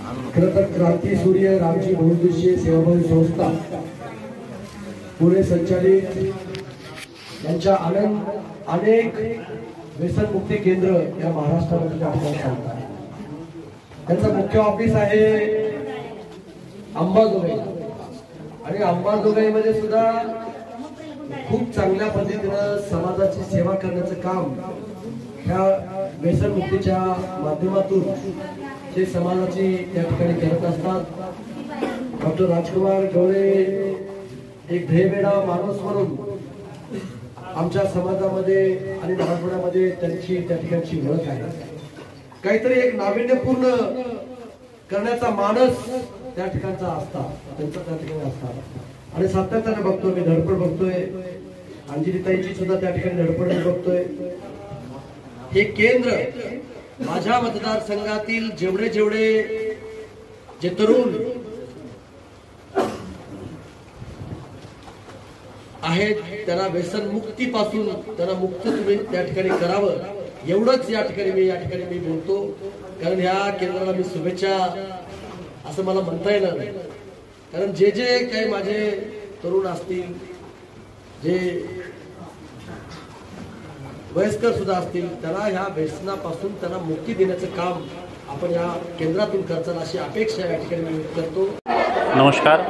खरं तर क्रांती सूर्य रामजी बहुउद्देशीय सेवाभावी संस्था पुणे संचालित यांच्या अनेक व्यसनमुक्ती केंद्र या महाराष्ट्रामध्ये आपल्याला त्यांचं मुख्य ऑफिस आहे अंबाजोगाई आणि अंबाजोगाईमध्ये सुद्धा खूप चांगल्या पद्धतीने समाजाची सेवा करण्याचं काम ह्या व्यसनमुक्तीच्या माध्यमातून ते समाजाची त्या ठिकाणी करत असतात। डॉक्टर राजकुमार गवळे एक ध्येयवेडा माणूस म्हणून आमच्या समाजामध्ये आणि मराठवाड्यामध्ये त्यांची त्या ठिकाणची ओळख आहे। काहीतरी एक नाविन्यपूर्ण करण्याचा मानस त्या ठिकाणचा असतात, त्यांचा त्या ठिकाणी असतात आणि सातत्याने बघतोय, मी धडपड बघतोय, अंजलीताईची सुद्धा त्या ठिकाणी धडपड बघतोय। हे केंद्र माझ्या मतदारसंघातील जेवढे जे तरुण आहेत त्यांना व्यसन मुक्तीपासून त्यांना मुक्त तुम्ही त्या ठिकाणी करावं, एवढंच या ठिकाणी मी बोलतो। कारण ह्या केंद्राला मी शुभेच्छा असं मला म्हणता येणार नाही, कारण जे काही माझे तरुण असतील, जे वयस्कर सुद्धा असतील, त्यांना ह्या व्यसनापासून त्यांना मुक्ती देण्याचं काम आपण या केंद्रातून करताना अशी अपेक्षा या ठिकाणी मी करतो। नमस्कार,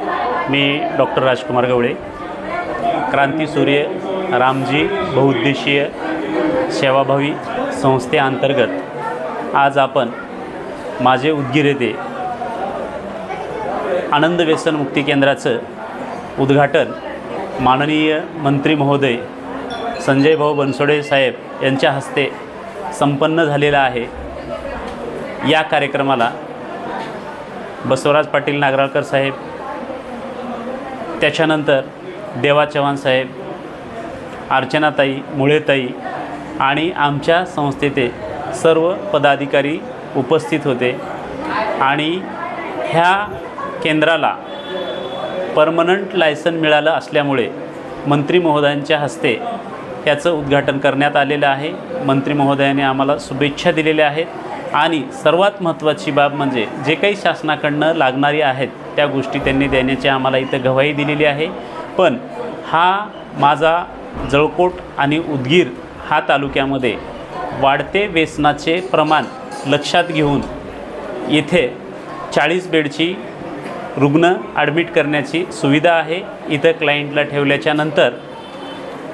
मी डॉक्टर राजकुमार गवळे, क्रांती सूर्य रामजी बहुउद्देशीय सेवाभावी संस्थेअंतर्गत आज आपण माझे उदगीर येथे आनंद व्यसनमुक्ती केंद्राचं उद्घाटन माननीय मंत्री महोदय संजय भाऊ बनसोडे साहेब यांच्या हस्ते संपन्न झालेला आहे। या कार्यक्रमाला बसवराज पाटील नागराळकर साहेब, त्याच्यानंतर देवा चव्हाण साहेब, अर्चनाताई मुळेताई आणि आमच्या संस्थेचे सर्व पदाधिकारी उपस्थित होते आणि ह्या केंद्राला परमनंट लायसन मिळालं असल्यामुळे मंत्री महोदयांच्या हस्ते याचं उद्घाटन करण्यात आलेलं आहे। मंत्री महोदयांनी आम्हाला शुभेच्छा दिलेल्या आहेत आणि सर्वात महत्त्वाची बाब म्हणजे जे काही शासनाकडनं लागणारी आहेत त्या गोष्टी त्यांनी देण्याची आम्हाला इथं ग्वाही दिलेली आहे। पण हा माझा जळकोट आणि उदगीर हा तालुक्यामध्ये वाढते व्यसनाचे प्रमाण लक्षात घेऊन येथे 40 बेडची रुग्ण ॲडमिट करण्याची सुविधा आहे। इथं क्लायंटला ठेवल्याच्या नंतर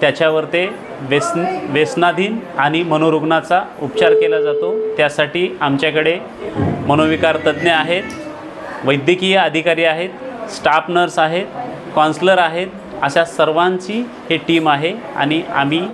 त्याच्यावर ते व्यसनाधीन आणि मनोरुग्णाचा उपचार केला जातो। त्यासाठी आमच्याकडे मनोविकार तज्ज्ञ आहेत, वैद्यकीय अधिकारी आहेत, स्टाफ नर्स आहेत, काउन्सलर आहेत, अशा सर्वांची ही टीम आहे आणि आम्ही